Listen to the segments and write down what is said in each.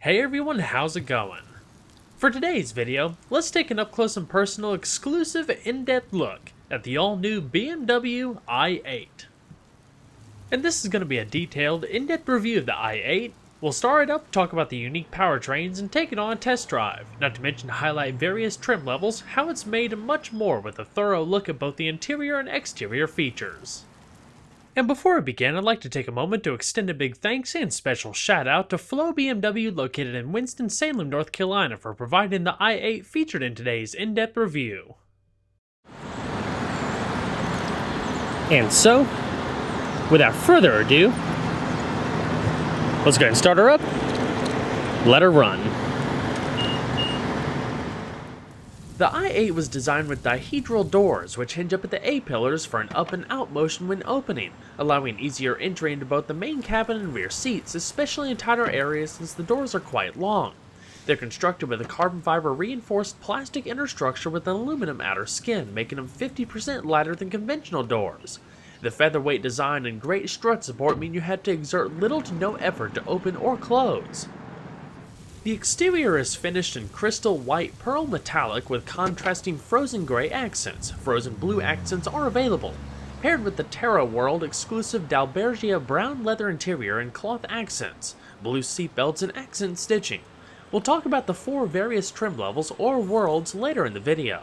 Hey everyone, how's it going? For today's video, let's take an up-close and personal exclusive in-depth look at the all-new BMW i8. And this is going to be a detailed, in-depth review of the i8. We'll start it up, talk about the unique powertrains, and take it on a test drive, not to mention highlight various trim levels, how it's made, and much more with a thorough look at both the interior and exterior features. And before I begin, I'd like to take a moment to extend a big thanks and special shout out to Flow BMW located in Winston-Salem, North Carolina for providing the i8 featured in today's in-depth review. And so, without further ado, let's go ahead and start her up, let her run. The i8 was designed with dihedral doors, which hinge up at the A-pillars for an up and out motion when opening, allowing easier entry into both the main cabin and rear seats, especially in tighter areas since the doors are quite long. They're constructed with a carbon fiber reinforced plastic inner structure with an aluminum outer skin, making them 50% lighter than conventional doors. The featherweight design and great strut support mean you have to exert little to no effort to open or close. The exterior is finished in crystal white pearl metallic with contrasting frozen gray accents. Frozen blue accents are available, paired with the Terra World exclusive Dalbergia brown leather interior and cloth accents, blue seat belts, and accent stitching. We'll talk about the 4 various trim levels or worlds later in the video.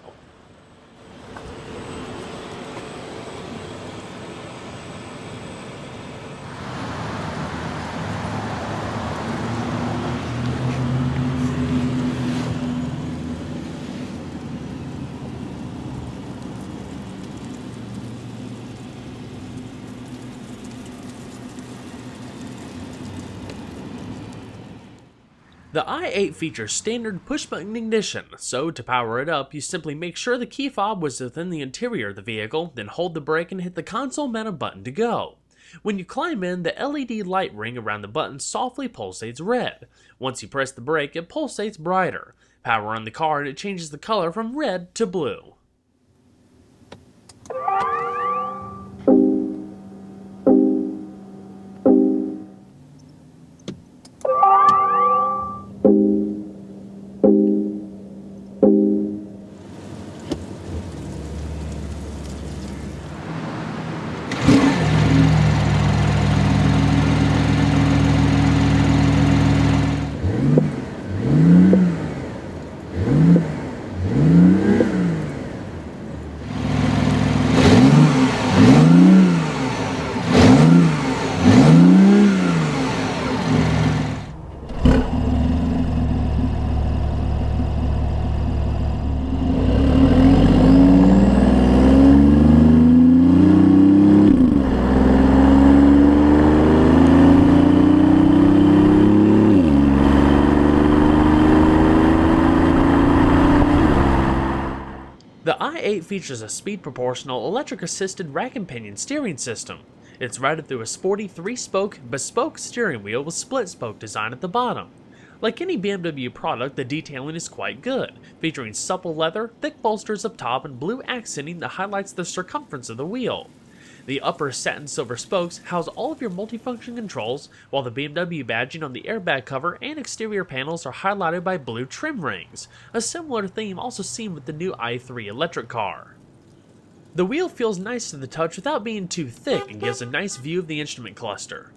The i8 features standard push-button ignition, so to power it up, you simply make sure the key fob was within the interior of the vehicle, then hold the brake and hit the console-mounted button to go. When you climb in, the LED light ring around the button softly pulsates red. Once you press the brake, it pulsates brighter. Power on the car and it changes the color from red to blue. The i8 features a speed-proportional, electric-assisted rack and pinion steering system. It's routed through a sporty 3-spoke, bespoke steering wheel with split-spoke design at the bottom. Like any BMW product, the detailing is quite good, featuring supple leather, thick bolsters up top, and blue accenting that highlights the circumference of the wheel. The upper satin silver spokes house all of your multifunction controls, while the BMW badging on the airbag cover and exterior panels are highlighted by blue trim rings, a similar theme also seen with the new i3 electric car. The wheel feels nice to the touch without being too thick and gives a nice view of the instrument cluster.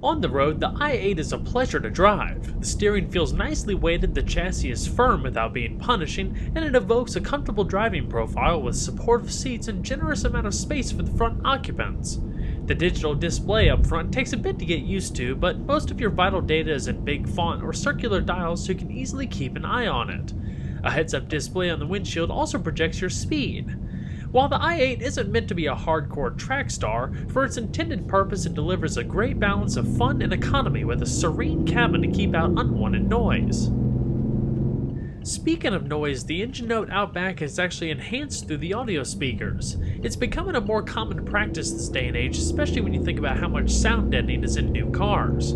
On the road, the i8 is a pleasure to drive. The steering feels nicely weighted, the chassis is firm without being punishing, and it evokes a comfortable driving profile with supportive seats and generous amount of space for the front occupants. The digital display up front takes a bit to get used to, but most of your vital data is in big font or circular dials so you can easily keep an eye on it. A heads-up display on the windshield also projects your speed. While the i8 isn't meant to be a hardcore track star, for its intended purpose it delivers a great balance of fun and economy with a serene cabin to keep out unwanted noise. Speaking of noise, the engine note out back is actually enhanced through the audio speakers. It's becoming a more common practice this day and age, especially when you think about how much sound deadening is in new cars.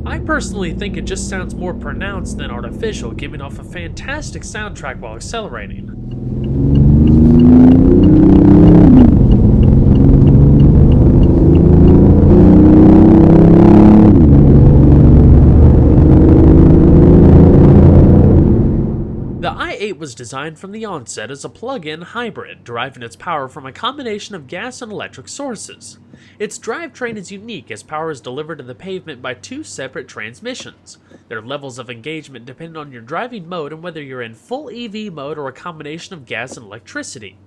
I personally think it just sounds more pronounced than artificial, giving off a fantastic soundtrack while accelerating. i8 was designed from the onset as a plug-in hybrid, deriving its power from a combination of gas and electric sources. Its drivetrain is unique as power is delivered to the pavement by two separate transmissions. Their levels of engagement depend on your driving mode and whether you're in full EV mode or a combination of gas and electricity.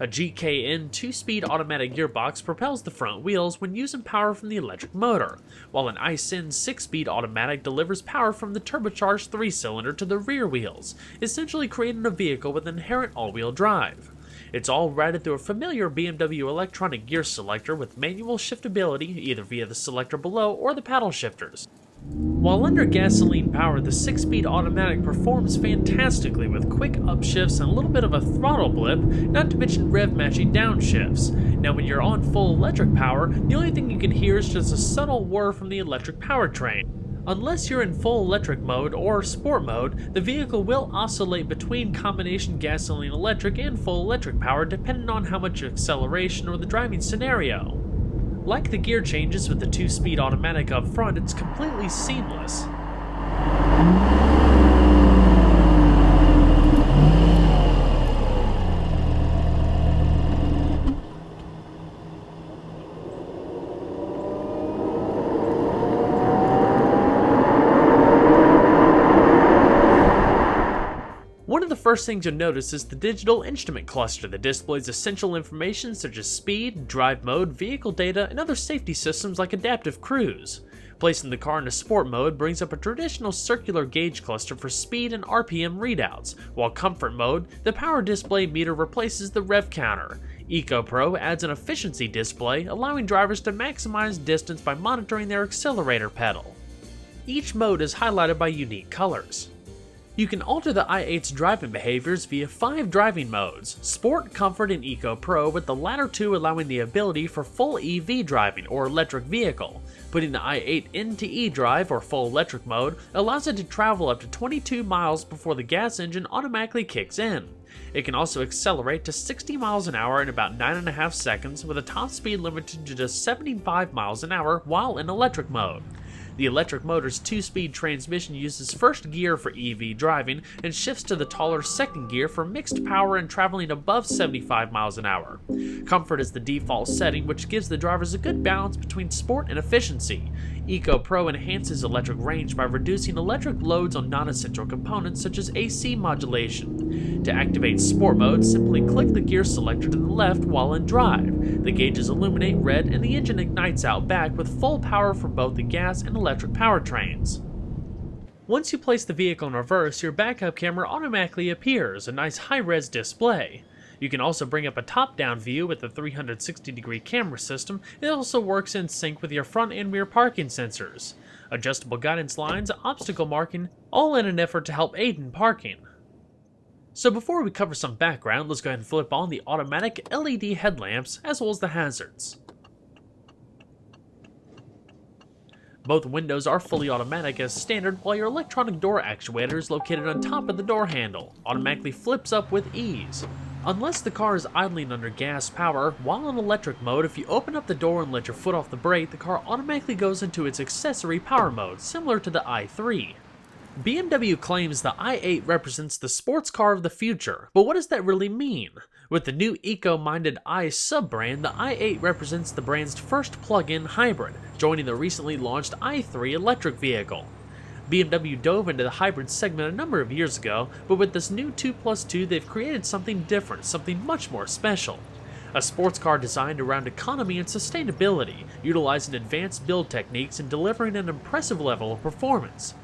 A GKN 2-speed automatic gearbox propels the front wheels when using power from the electric motor, while an ICEN 6-speed automatic delivers power from the turbocharged 3-cylinder to the rear wheels, essentially creating a vehicle with inherent all-wheel drive. It's all routed through a familiar BMW electronic gear selector with manual shiftability either via the selector below or the paddle shifters. While under gasoline power, the 6-speed automatic performs fantastically with quick upshifts and a little bit of a throttle blip, not to mention rev matching downshifts. Now when you're on full electric power, the only thing you can hear is just a subtle whir from the electric powertrain. Unless you're in full electric mode or sport mode, the vehicle will oscillate between combination gasoline electric and full electric power depending on how much acceleration or the driving scenario. Like the gear changes with the 2-speed automatic up front, it's completely seamless. One of the first things you'll notice is the digital instrument cluster that displays essential information such as speed, drive mode, vehicle data, and other safety systems like adaptive cruise. Placing the car into sport mode brings up a traditional circular gauge cluster for speed and RPM readouts, while comfort mode, the power display meter replaces the rev counter. Eco Pro adds an efficiency display, allowing drivers to maximize distance by monitoring their accelerator pedal. Each mode is highlighted by unique colors. You can alter the i8's driving behaviors via 5 driving modes: Sport, Comfort, and Eco Pro, with the latter two allowing the ability for full EV driving or electric vehicle. Putting the i8 into eDrive or full electric mode allows it to travel up to 22 miles before the gas engine automatically kicks in. It can also accelerate to 60 miles an hour in about 9.5 seconds with a top speed limited to just 75 miles an hour while in electric mode. The electric motor's 2-speed transmission uses first gear for EV driving and shifts to the taller second gear for mixed power and traveling above 75 miles an hour. Comfort is the default setting, which gives the drivers a good balance between sport and efficiency. Eco Pro enhances electric range by reducing electric loads on non-essential components such as AC modulation. To activate sport mode, simply click the gear selector to the left while in drive. The gauges illuminate red and the engine ignites out back with full power for both the gas and electric powertrains. Once you place the vehicle in reverse, your backup camera automatically appears, a nice high-res display. You can also bring up a top-down view with the 360-degree camera system. It also works in sync with your front and rear parking sensors. Adjustable guidance lines, obstacle marking, all in an effort to help aid in parking. So before we cover some background, let's go ahead and flip on the automatic LED headlamps as well as the hazards. Both windows are fully automatic as standard, while your electronic door actuator is located on top of the door handle, automatically flips up with ease. Unless the car is idling under gas power, while in electric mode, if you open up the door and let your foot off the brake, the car automatically goes into its accessory power mode, similar to the i3. BMW claims the i8 represents the sports car of the future, but what does that really mean? With the new eco-minded i sub-brand, the i8 represents the brand's first plug-in hybrid, joining the recently launched i3 electric vehicle. BMW dove into the hybrid segment a number of years ago, but with this new 2+2 they've created something different, something much more special. A sports car designed around economy and sustainability, utilizing advanced build techniques and delivering an impressive level of performance.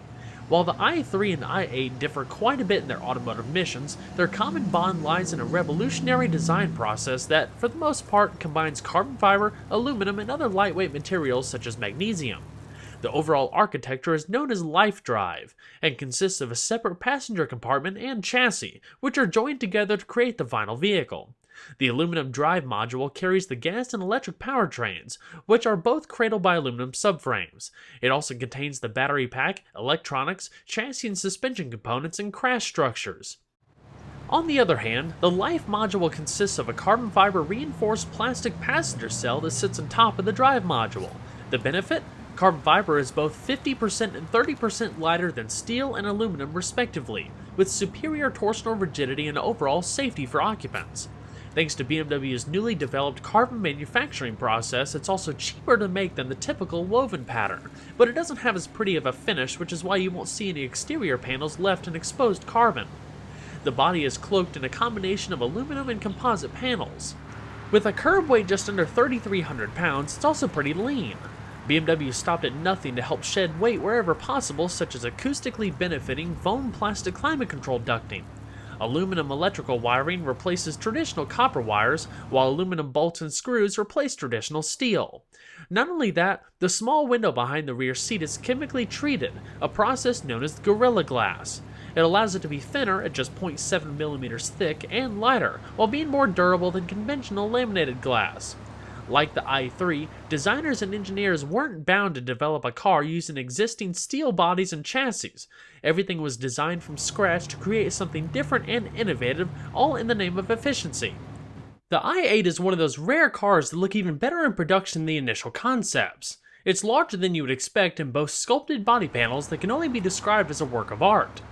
While the i3 and the i8 differ quite a bit in their automotive missions, their common bond lies in a revolutionary design process that, for the most part, combines carbon fiber, aluminum, and other lightweight materials such as magnesium. The overall architecture is known as Life Drive, and consists of a separate passenger compartment and chassis, which are joined together to create the final vehicle. The aluminum drive module carries the gas and electric powertrains, which are both cradle-by-aluminum subframes. It also contains the battery pack, electronics, chassis and suspension components, and crash structures. On the other hand, the Life module consists of a carbon fiber reinforced plastic passenger cell that sits on top of the drive module. The benefit? Carbon fiber is both 50% and 30% lighter than steel and aluminum respectively, with superior torsional rigidity and overall safety for occupants. Thanks to BMW's newly developed carbon manufacturing process, it's also cheaper to make than the typical woven pattern, but it doesn't have as pretty of a finish, which is why you won't see any exterior panels left in exposed carbon. The body is cloaked in a combination of aluminum and composite panels. With a curb weight just under 3,300 pounds, it's also pretty lean. BMW stopped at nothing to help shed weight wherever possible, such as acoustically benefiting foam plastic climate control ducting. Aluminum electrical wiring replaces traditional copper wires, while aluminum bolts and screws replace traditional steel. Not only that, the small window behind the rear seat is chemically treated, a process known as Gorilla Glass. It allows it to be thinner at just 0.7 millimeters thick and lighter, while being more durable than conventional laminated glass. Like the i3, designers and engineers weren't bound to develop a car using existing steel bodies and chassis. Everything was designed from scratch to create something different and innovative, all in the name of efficiency. The i8 is one of those rare cars that look even better in production than the initial concepts. It's larger than you would expect and boasts sculpted body panels that can only be described as a work of art.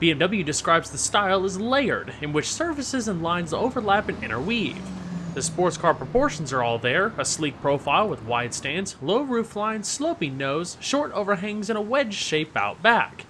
BMW describes the style as layered, in which surfaces and lines overlap and interweave. The sports car proportions are all there, a sleek profile with wide stance, low roofline, sloping nose, short overhangs, and a wedge shape out back.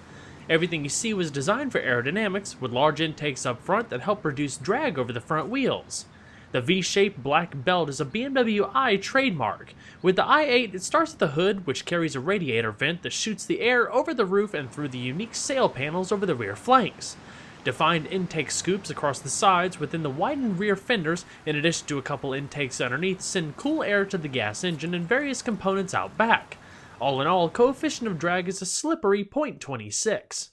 Everything you see was designed for aerodynamics, with large intakes up front that help reduce drag over the front wheels. The V-shaped black belt is a BMW i trademark. With the i8, it starts at the hood, which carries a radiator vent that shoots the air over the roof and through the unique sail panels over the rear flanks. Defined intake scoops across the sides within the widened rear fenders, in addition to a couple intakes underneath, send cool air to the gas engine and various components out back. All in all, coefficient of drag is a slippery 0.26.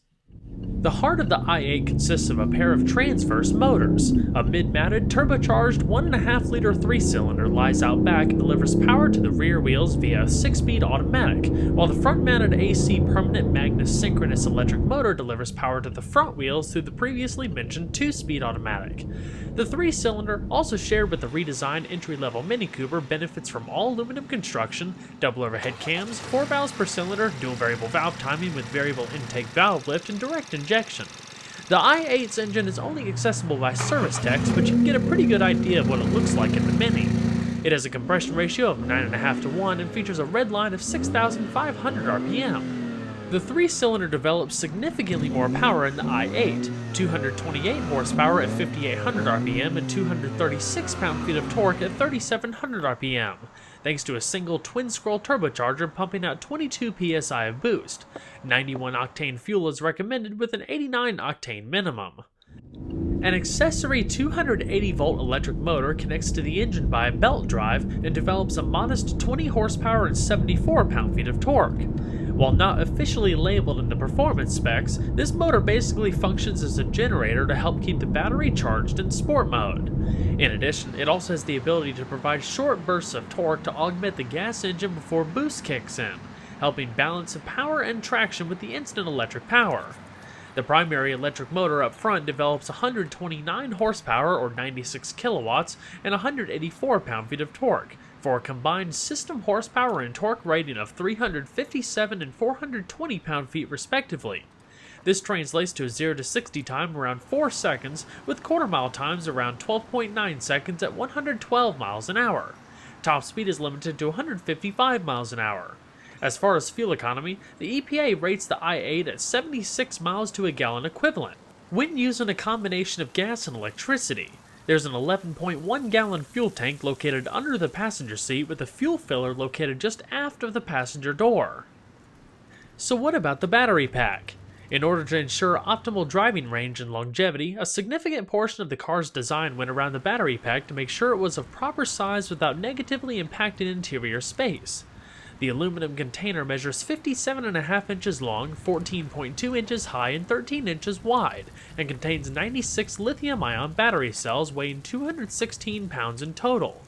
The heart of the i8 consists of a pair of transverse motors. A mid-mounted, turbocharged 1.5-liter 3-cylinder lies out back and delivers power to the rear wheels via a 6-speed automatic, while the front-mounted AC permanent Magnus synchronous electric motor delivers power to the front wheels through the previously mentioned 2-speed automatic. The 3-cylinder, also shared with the redesigned entry-level Mini Cooper, benefits from all-aluminum construction, double overhead cams, 4 valves per cylinder, dual variable valve timing with variable intake valve lift, and direct injection. The i8's engine is only accessible by service techs, but you can get a pretty good idea of what it looks like in the Mini. It has a compression ratio of 9.5 to 1 and features a red line of 6,500 RPM. The 3-cylinder develops significantly more power in the i8, 228 horsepower at 5,800 RPM and 236 pound-feet of torque at 3,700 RPM, thanks to a single twin-scroll turbocharger pumping out 22 psi of boost. 91-octane fuel is recommended with an 89-octane minimum. An accessory 280-volt electric motor connects to the engine by a belt drive and develops a modest 20 horsepower and 74 pound-feet of torque. While not officially labeled in the performance specs, this motor basically functions as a generator to help keep the battery charged in sport mode. In addition, it also has the ability to provide short bursts of torque to augment the gas engine before boost kicks in, helping balance the power and traction with the instant electric power. The primary electric motor up front develops 129 horsepower or 96 kilowatts and 184 pound-feet of torque, for a combined system horsepower and torque rating of 357 and 420 pound-feet respectively. This translates to a 0 to 60 time around 4 seconds, with quarter-mile times around 12.9 seconds at 112 miles an hour. Top speed is limited to 155 miles an hour. As far as fuel economy, the EPA rates the i8 at 76 miles to a gallon equivalent, when using a combination of gas and electricity. There's an 11.1 gallon fuel tank located under the passenger seat with a fuel filler located just aft of the passenger door. So what about the battery pack? In order to ensure optimal driving range and longevity, a significant portion of the car's design went around the battery pack to make sure it was of proper size without negatively impacting interior space. The aluminum container measures 57.5 inches long, 14.2 inches high, and 13 inches wide, and contains 96 lithium-ion battery cells weighing 216 pounds in total.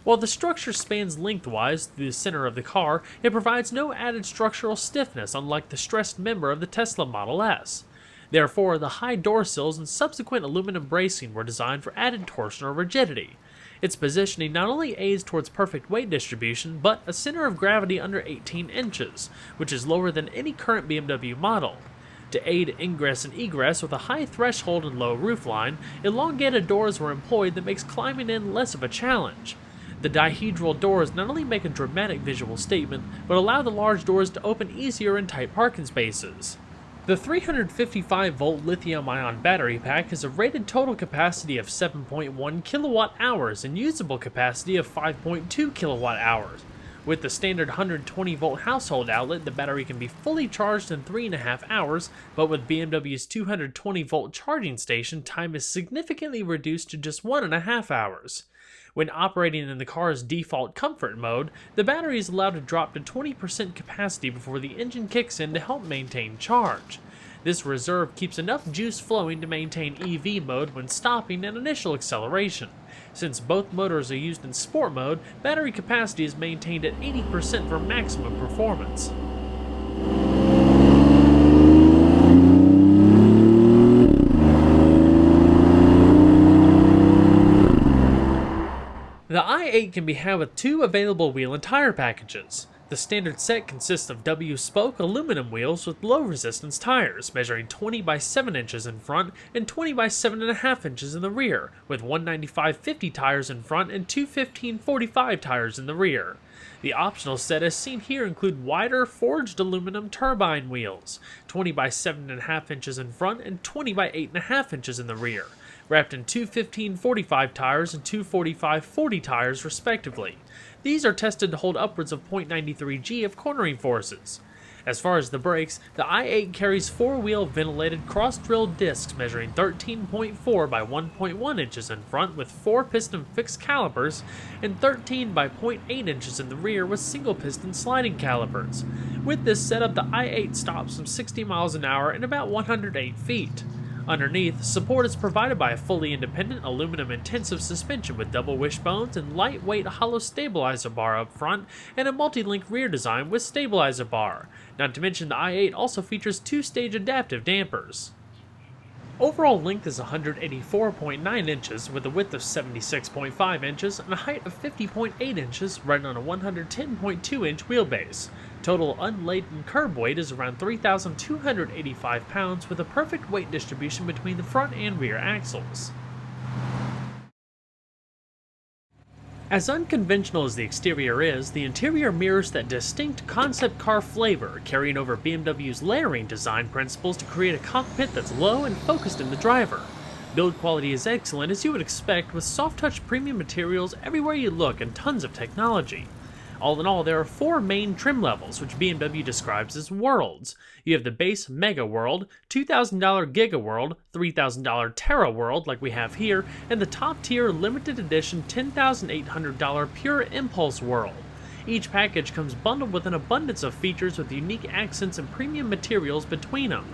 While the structure spans lengthwise through the center of the car, it provides no added structural stiffness, unlike the stressed member of the Tesla Model S. Therefore, the high door sills and subsequent aluminum bracing were designed for added torsional rigidity. Its positioning not only aids towards perfect weight distribution, but a center of gravity under 18 inches, which is lower than any current BMW model. To aid ingress and egress with a high threshold and low roofline, elongated doors were employed that makes climbing in less of a challenge. The dihedral doors not only make a dramatic visual statement, but allow the large doors to open easier in tight parking spaces. The 355-volt lithium-ion battery pack has a rated total capacity of 7.1 kilowatt-hours and usable capacity of 5.2 kilowatt-hours. With the standard 120-volt household outlet, the battery can be fully charged in 3.5 hours, but with BMW's 220-volt charging station, time is significantly reduced to just 1.5 hours. When operating in the car's default comfort mode, the battery is allowed to drop to 20% capacity before the engine kicks in to help maintain charge. This reserve keeps enough juice flowing to maintain EV mode when stopping and initial acceleration. Since both motors are used in sport mode, battery capacity is maintained at 80% for maximum performance. The i8 can be had with two available wheel and tire packages. The standard set consists of W-spoke aluminum wheels with low-resistance tires, measuring 20 by 7 inches in front and 20 by 7.5 inches in the rear, with 195/50 tires in front and two 15/45 tires in the rear. The optional set as seen here include wider forged aluminum turbine wheels, 20 by 7.5 inches in front and 20 by 8.5 inches in the rear, wrapped in two 15/45 tires and two 45/40 tires respectively. These are tested to hold upwards of 0.93 g of cornering forces. As far as the brakes, the i8 carries four-wheel ventilated cross-drilled discs measuring 13.4 by 1.1 inches in front with 4-piston fixed calipers and 13 by 0.8 inches in the rear with single-piston sliding calipers. With this setup, the i8 stops from 60 miles an hour in about 108 feet. Underneath, support is provided by a fully independent aluminum intensive suspension with double wishbones and lightweight hollow stabilizer bar up front and a multi-link rear design with stabilizer bar. Not to mention the i8 also features two-stage adaptive dampers. Overall length is 184.9 inches with a width of 76.5 inches and a height of 50.8 inches running on a 110.2 inch wheelbase. Total unladen curb weight is around 3,285 pounds with a perfect weight distribution between the front and rear axles. As unconventional as the exterior is, the interior mirrors that distinct concept car flavor, carrying over BMW's layering design principles to create a cockpit that's low and focused in the driver. Build quality is excellent as you would expect, with soft-touch premium materials everywhere you look and tons of technology. All in all, there are four main trim levels, which BMW describes as worlds. You have the base Mega World, $2,000 Giga World, $3,000 Terra World like we have here, and the top-tier limited edition $10,800 Pure Impulse World. Each package comes bundled with an abundance of features with unique accents and premium materials between them.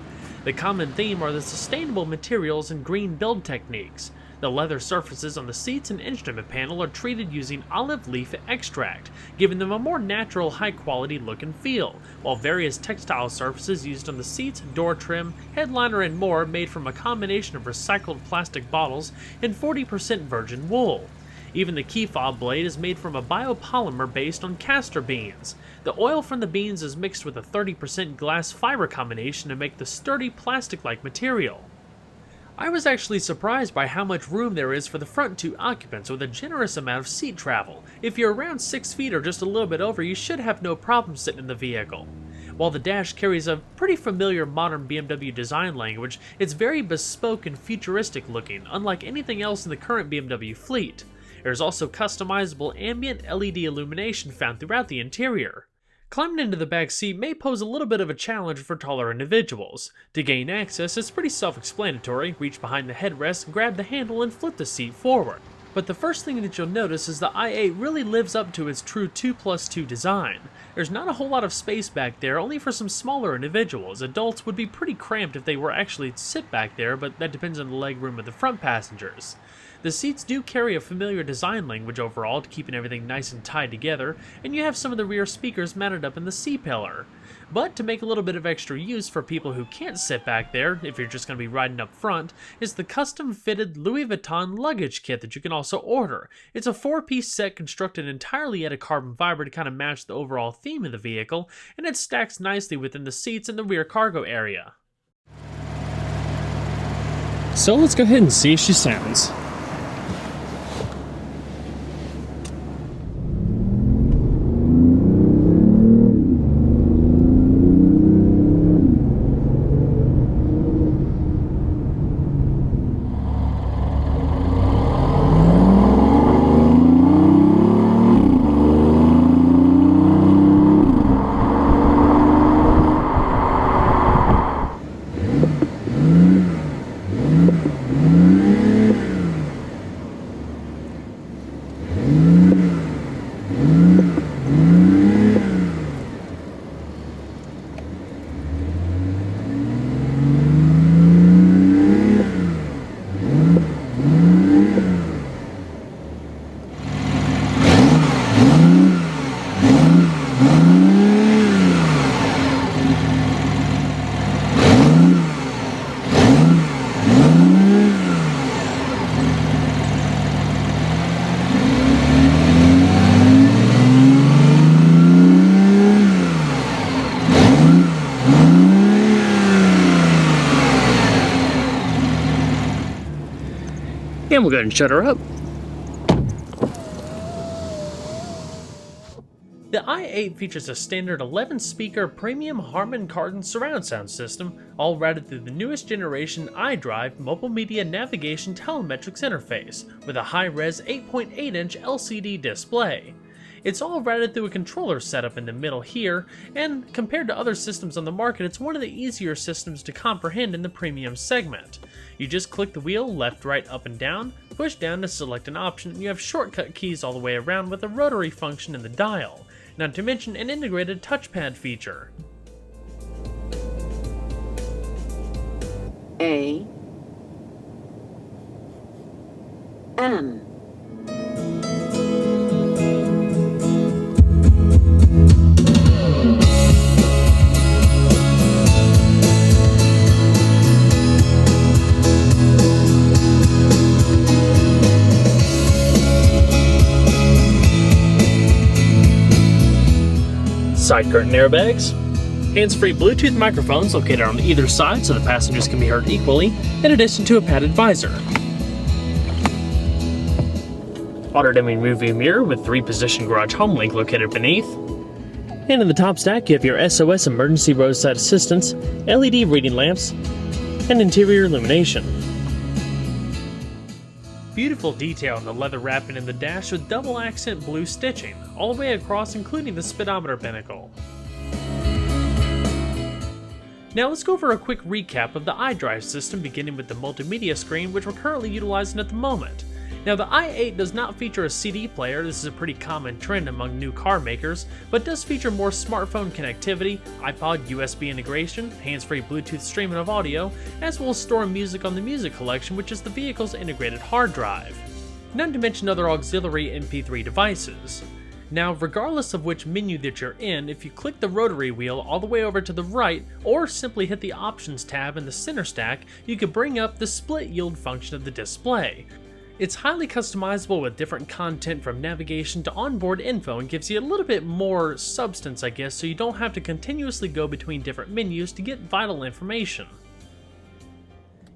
The common theme are the sustainable materials and green build techniques. The leather surfaces on the seats and instrument panel are treated using olive leaf extract, giving them a more natural, high-quality look and feel, while various textile surfaces used on the seats, door trim, headliner, and more are made from a combination of recycled plastic bottles and 40% virgin wool. Even the key fob blade is made from a biopolymer based on castor beans. The oil from the beans is mixed with a 30% glass fiber combination to make the sturdy plastic-like material. I was actually surprised by how much room there is for the front two occupants with a generous amount of seat travel. If you're around 6 feet or just a little bit over, you should have no problem sitting in the vehicle. While the dash carries a pretty familiar modern BMW design language, it's very bespoke and futuristic looking, unlike anything else in the current BMW fleet. There's also customizable ambient LED illumination found throughout the interior. Climbing into the back seat may pose a little bit of a challenge for taller individuals. To gain access, it's pretty self-explanatory. Reach behind the headrest, grab the handle, and flip the seat forward. But the first thing that you'll notice is the i8 really lives up to its true 2+2 design. There's not a whole lot of space back there, only for some smaller individuals. Adults would be pretty cramped if they were actually to sit back there, but that depends on the legroom of the front passengers. The seats do carry a familiar design language overall, keeping everything nice and tied together, and you have some of the rear speakers mounted up in the C-pillar. But to make a little bit of extra use for people who can't sit back there, if you're just going to be riding up front, is the custom-fitted Louis Vuitton luggage kit that you can also also order. It's a 4-piece set constructed entirely out of carbon fiber to kind of match the overall theme of the vehicle, and it stacks nicely within the seats in the rear cargo area. So let's go ahead and see if she sounds. And we'll go ahead and shut her up. The i8 features a standard 11-speaker premium Harman Kardon surround sound system, all routed through the newest generation iDrive mobile media navigation telemetrics interface, with a high-res 8.8-inch LCD display. It's all routed through a controller setup in the middle here, and compared to other systems on the market, it's one of the easier systems to comprehend in the premium segment. You just click the wheel left, right, up, and down, push down to select an option, and you have shortcut keys all the way around with a rotary function in the dial, not to mention an integrated touchpad feature. AM. Side curtain airbags, hands-free Bluetooth microphones located on either side so the passengers can be heard equally, in addition to a padded visor. Auto-dimming rearview mirror with 3-position garage home link located beneath. And in the top stack you have your SOS emergency roadside assistance, LED reading lamps, and interior illumination. Beautiful detail in the leather wrapping in the dash with double accent blue stitching, all the way across including the speedometer pinnacle. Now let's go over a quick recap of the iDrive system, beginning with the multimedia screen which we're currently utilizing at the moment. Now the i8 does not feature a CD player. This is a pretty common trend among new car makers, but does feature more smartphone connectivity, iPod USB integration, hands-free Bluetooth streaming of audio, as well as storing music on the music collection, which is the vehicle's integrated hard drive. Not to mention other auxiliary MP3 devices. Now, regardless of which menu that you're in, if you click the rotary wheel all the way over to the right, or simply hit the Options tab in the center stack, you can bring up the split yield function of the display. It's highly customizable with different content from navigation to onboard info and gives you a little bit more substance, I guess, so you don't have to continuously go between different menus to get vital information.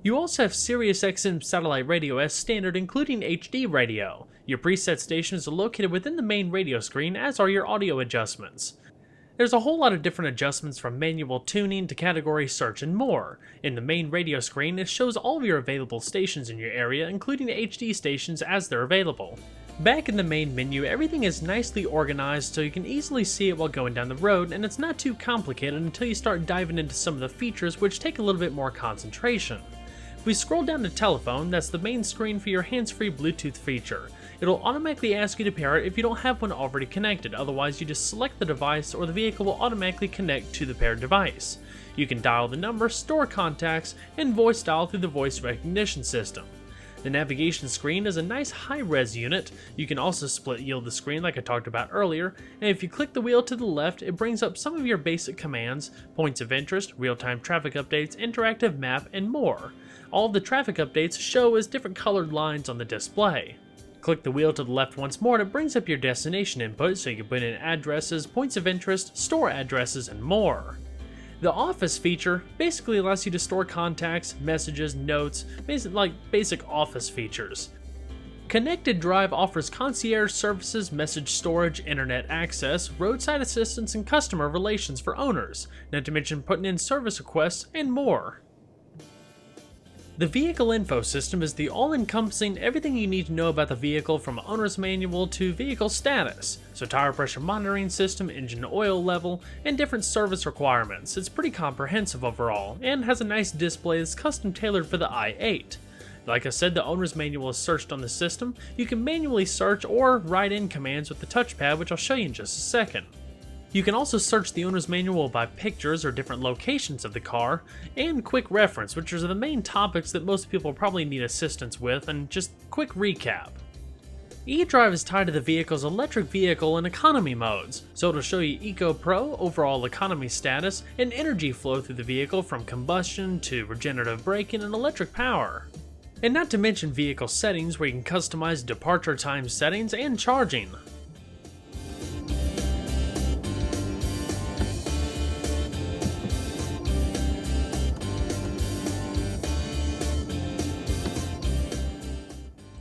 You also have Sirius XM satellite radio as standard, including HD radio. Your preset stations are located within the main radio screen, as are your audio adjustments. There's a whole lot of different adjustments from manual tuning to category search and more. In the main radio screen, it shows all of your available stations in your area, including the HD stations as they're available. Back in the main menu, everything is nicely organized so you can easily see it while going down the road, and it's not too complicated until you start diving into some of the features which take a little bit more concentration. If we scroll down to telephone, that's the main screen for your hands-free Bluetooth feature. It'll automatically ask you to pair it if you don't have one already connected, otherwise you just select the device or the vehicle will automatically connect to the paired device. You can dial the number, store contacts, and voice dial through the voice recognition system. The navigation screen is a nice high-res unit. You can also split yield the screen like I talked about earlier, and if you click the wheel to the left, it brings up some of your basic commands, points of interest, real-time traffic updates, interactive map, and more. All of the traffic updates show as different colored lines on the display. Click the wheel to the left once more and it brings up your destination input so you can put in addresses, points of interest, store addresses, and more. The Office feature basically allows you to store contacts, messages, notes, basic office features. Connected Drive offers concierge services, message storage, internet access, roadside assistance, and customer relations for owners, not to mention putting in service requests and more. The Vehicle Info System is the all-encompassing everything you need to know about the vehicle from owner's manual to vehicle status, so tire pressure monitoring system, engine oil level, and different service requirements. It's pretty comprehensive overall, and has a nice display that's custom tailored for the i8. Like I said, the owner's manual is searched on the system. You can manually search or write in commands with the touchpad, which I'll show you in just a second. You can also search the owner's manual by pictures or different locations of the car, and quick reference, which are the main topics that most people probably need assistance with, and just quick recap. eDrive is tied to the vehicle's electric vehicle and economy modes, so it'll show you Eco Pro, overall economy status, and energy flow through the vehicle from combustion to regenerative braking and electric power. And not to mention vehicle settings where you can customize departure time settings and charging.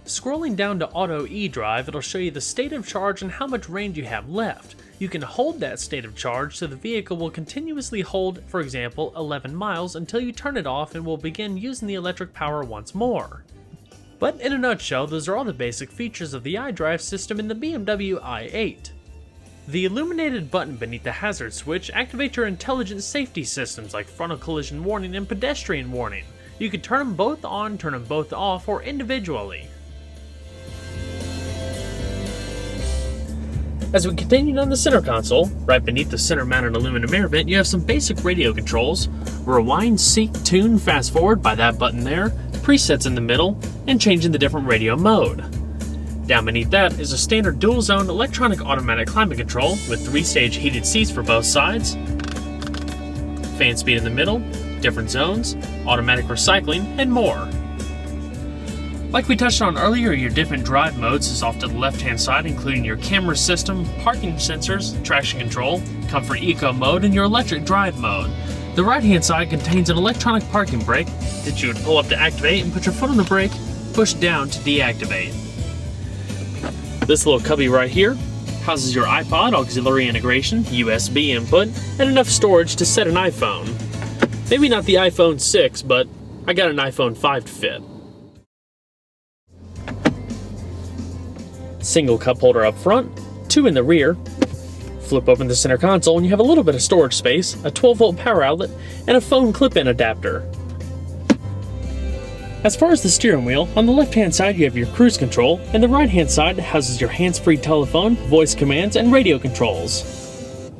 Scrolling down to Auto eDrive, it'll show you the state of charge and how much range you have left. You can hold that state of charge so the vehicle will continuously hold, for example, 11 miles until you turn it off and will begin using the electric power once more. But in a nutshell, those are all the basic features of the iDrive system in the BMW i8. The illuminated button beneath the hazard switch activates your intelligent safety systems like frontal collision warning and pedestrian warning. You can turn them both on, turn them both off, or individually. As we continue down the center console, right beneath the center-mounted aluminum air vent, you have some basic radio controls: rewind, seek, tune, fast forward by that button there, presets in the middle, and changing the different radio mode. Down beneath that is a standard dual-zone electronic automatic climate control with 3-stage heated seats for both sides, fan speed in the middle, different zones, automatic recycling, and more. Like we touched on earlier, your different drive modes is off to the left-hand side, including your camera system, parking sensors, traction control, comfort eco mode, and your electric drive mode. The right-hand side contains an electronic parking brake that you would pull up to activate and put your foot on the brake, push down to deactivate. This little cubby right here houses your iPod auxiliary integration, USB input, and enough storage to set an iPhone. Maybe not the iPhone 6, but I got an iPhone 5 to fit. Single cup holder up front, 2 in the rear. Flip open the center console and you have a little bit of storage space, a 12-volt power outlet, and a phone clip-in adapter. As far as the steering wheel, on the left-hand side you have your cruise control, and the right-hand side houses your hands-free telephone, voice commands, and radio controls.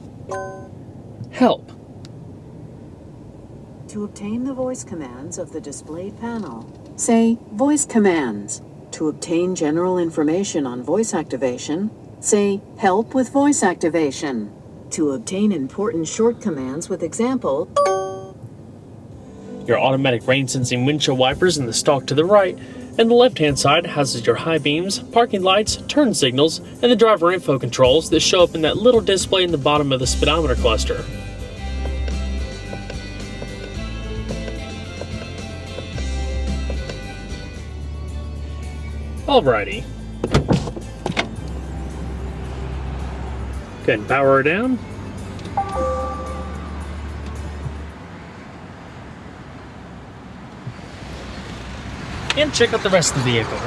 Help. To obtain the voice commands of the displayed panel, say Voice Commands. To obtain general information on voice activation, say Help with voice activation. To obtain important short commands with example, your automatic rain sensing windshield wipers in the stalk to the right, and the left-hand side houses your high beams, parking lights, turn signals, and the driver info controls that show up in that little display in the bottom of the speedometer cluster. Alrighty. Go ahead and power her down. And check out the rest of the vehicle.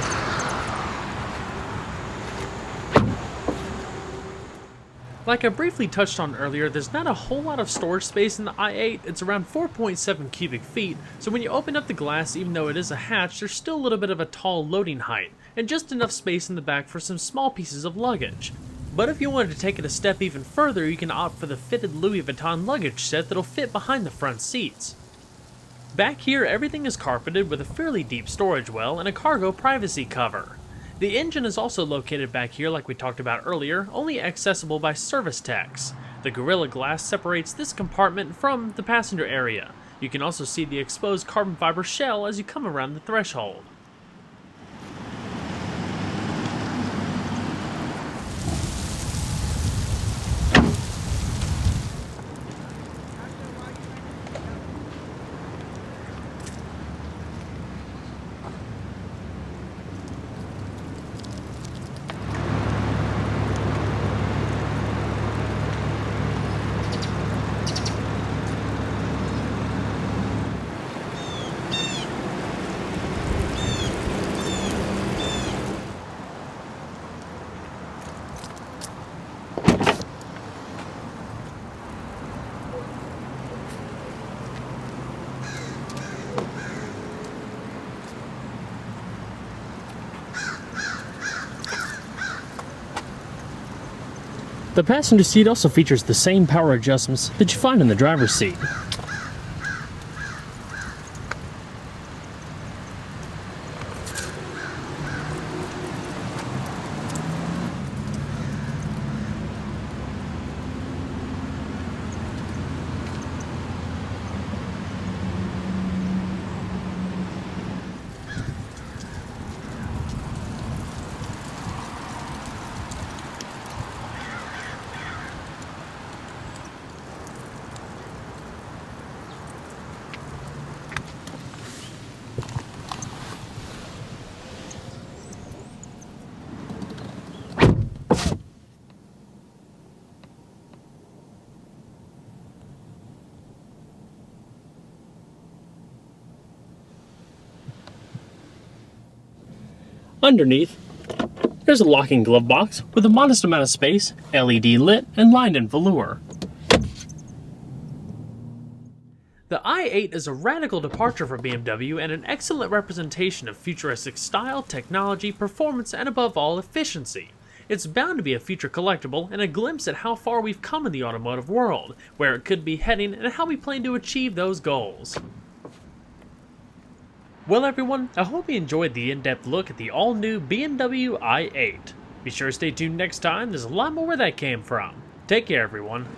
Like I briefly touched on earlier, there's not a whole lot of storage space in the i8. It's around 4.7 cubic feet, so when you open up the glass, even though it is a hatch, there's still a little bit of a tall loading height, and just enough space in the back for some small pieces of luggage. But if you wanted to take it a step even further, you can opt for the fitted Louis Vuitton luggage set that'll fit behind the front seats. Back here, everything is carpeted with a fairly deep storage well and a cargo privacy cover. The engine is also located back here like we talked about earlier, only accessible by service techs. The Gorilla Glass separates this compartment from the passenger area. You can also see the exposed carbon fiber shell as you come around the threshold. The passenger seat also features the same power adjustments that you find in the driver's seat. Underneath, there's a locking glove box with a modest amount of space, LED lit, and lined in velour. The i8 is a radical departure for BMW and an excellent representation of futuristic style, technology, performance, and above all, efficiency. It's bound to be a future collectible and a glimpse at how far we've come in the automotive world, where it could be heading, and how we plan to achieve those goals. Well everyone, I hope you enjoyed the in-depth look at the all-new BMW i8. Be sure to stay tuned next time, there's a lot more where that came from. Take care everyone.